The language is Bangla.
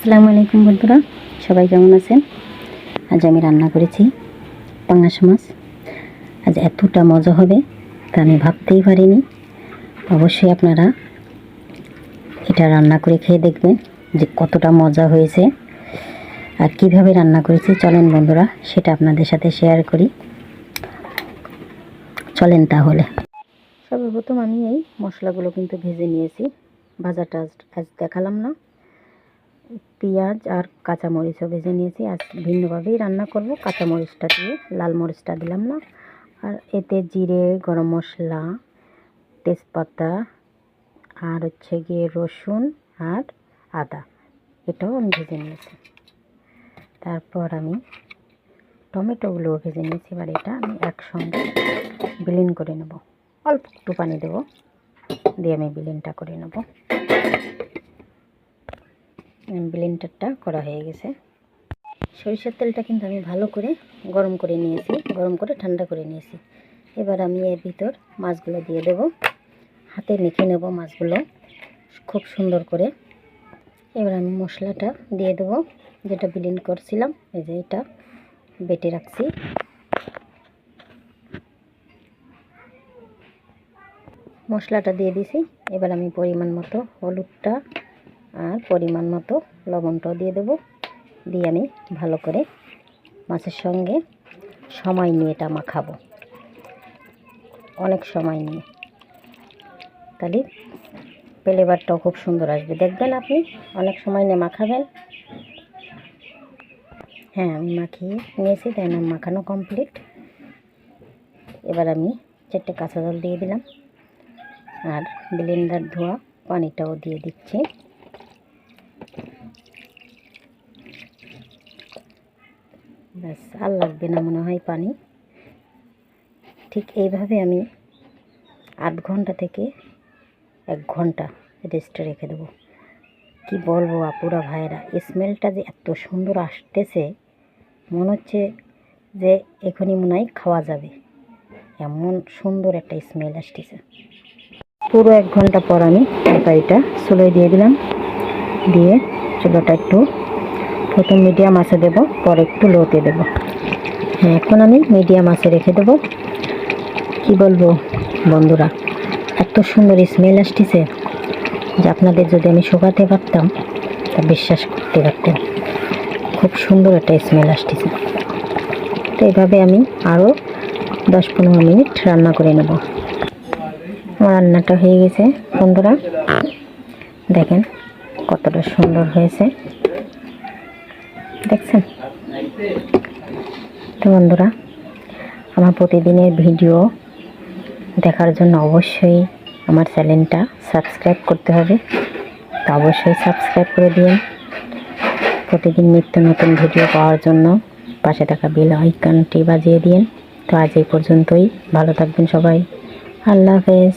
আসসালামু আলাইকুম বন্ধুরা, সবাই কেমন আছেন? আজ আমি রান্না করেছি পাঙাশ মাছ। আজ এতটা মজা হবে তা আমি ভাবতেই পারিনি। অবশ্যই আপনারা এটা রান্না করে খেয়ে দেখবেন যে কতটা মজা হয়েছে আর কিভাবে রান্না করেছি। চলেন বন্ধুরা, সেটা আপনাদের সাথে শেয়ার করি। চলেন তাহলে। সর্বপ্রথম আমি এই মশলাগুলো কিন্তু ভেজে নিয়েছি। ভাজাটা আজ দেখালাম না। পেঁয়াজ আর কাঁচামরিচও ভেজে নিয়েছি। আজ ভিন্নভাবেই রান্না করব। কাঁচামরিচটা দিয়ে, লাল মরিচটা দিলাম না। আর এতে জিরে, গরম মশলা, তেজপাতা আর হচ্ছে গিয়ে রসুন আর আদা, এটাও আমি ভেজে নিয়েছি। তারপর আমি টমেটোগুলোও ভেজে নিয়েছি। এবার এটা আমি একসঙ্গে ব্লেন্ড করে নেব। অল্প একটু পানি দেব, দিয়ে আমি ব্লেন্ডটা করে নেব। ব্লেন্ডারটা করা হয়ে গেছে। সরিষার তেলটা কিন্তু আমি ভালো করে গরম করে নিয়েছি, গরম করে ঠান্ডা করে নিয়েছি। এবার আমি এর ভিতর মাছগুলো দিয়ে দেব। হাতে মেখে নেব মাছগুলো খুব সুন্দর করে। এবার আমি মশলাটা দিয়ে দেব, যেটা ব্লেন্ড করছিলাম। এই যে এটা বেটে রাখছি। মশলাটা দিয়ে দিছি। এবার আমি পরিমাণ মতো হলুদটা আর পরিমাণ মতো লবণটাও দিয়ে দেব। দিয়ে আমি ভালো করে মাছের সঙ্গে সময় নিয়ে এটা মাখাবো, অনেক সময় নিয়ে। তাহলে ফ্লেভারটাও খুব সুন্দর আসবে। দেখবেন আপনি অনেক সময় নিয়ে মাখাবেন। হ্যাঁ, আমি মাখিয়ে নিয়েছি, তাই না? মাখানো কমপ্লিট। এবার আমি 4টে কাঁচা জল দিয়ে দিলাম আর ব্লেন্ডার ধোয়া পানিটাও দিয়ে দিচ্ছি। ব্যাস, আর লাগবে না মনে হয় পানি। ঠিক এইভাবে আমি আধ ঘন্টা থেকে 1 ঘন্টা রেস্টে রেখে দেবো। কি বলবো আপুরা ভাইয়েরা, স্মেলটা যে এত সুন্দর আসতেছে, মনে হচ্ছে যে এখনই মনে হয় খাওয়া যাবে, এমন সুন্দর একটা স্মেল আসতেছে। পুরো 1 ঘন্টা পর আমি তরকারিটা চুলোয় দিয়ে দিলাম। দিয়ে চুলোটা একটু প্রথম মিডিয়াম আঁচে দেবো, পরে একটু লোতে দেবো। হ্যাঁ, এখন আমি মিডিয়াম আঁচে রেখে দেবো। কি বলবো বন্ধুরা, এত সুন্দর স্মেল আসতেছে যে আপনাদের যদি আমি শোকাতে পারতাম তা বিশ্বাস করতে পারতেন। খুব সুন্দর একটা স্মেল আসতেছে। তো এইভাবে আমি আরও 10-15 মিনিট রান্না করে নেব। আমার রান্নাটা হয়ে গেছে বন্ধুরা, দেখেন কতটা সুন্দর হয়েছে, দেখছেন? তো বন্ধুরা, আমার প্রতিদিনের ভিডিও দেখার জন্য অবশ্যই আমার চ্যানেলটা সাবস্ক্রাইব করতে হবে। তো অবশ্যই সাবস্ক্রাইব করে দিন। প্রতিদিন নিত্য নতুন ভিডিও পাওয়ার জন্য পাশে থাকা বেল আইকনটি বাজিয়ে দিন। তো আজ এই পর্যন্তই। ভালো থাকবেন সবাই। আল্লাহ হাফেজ।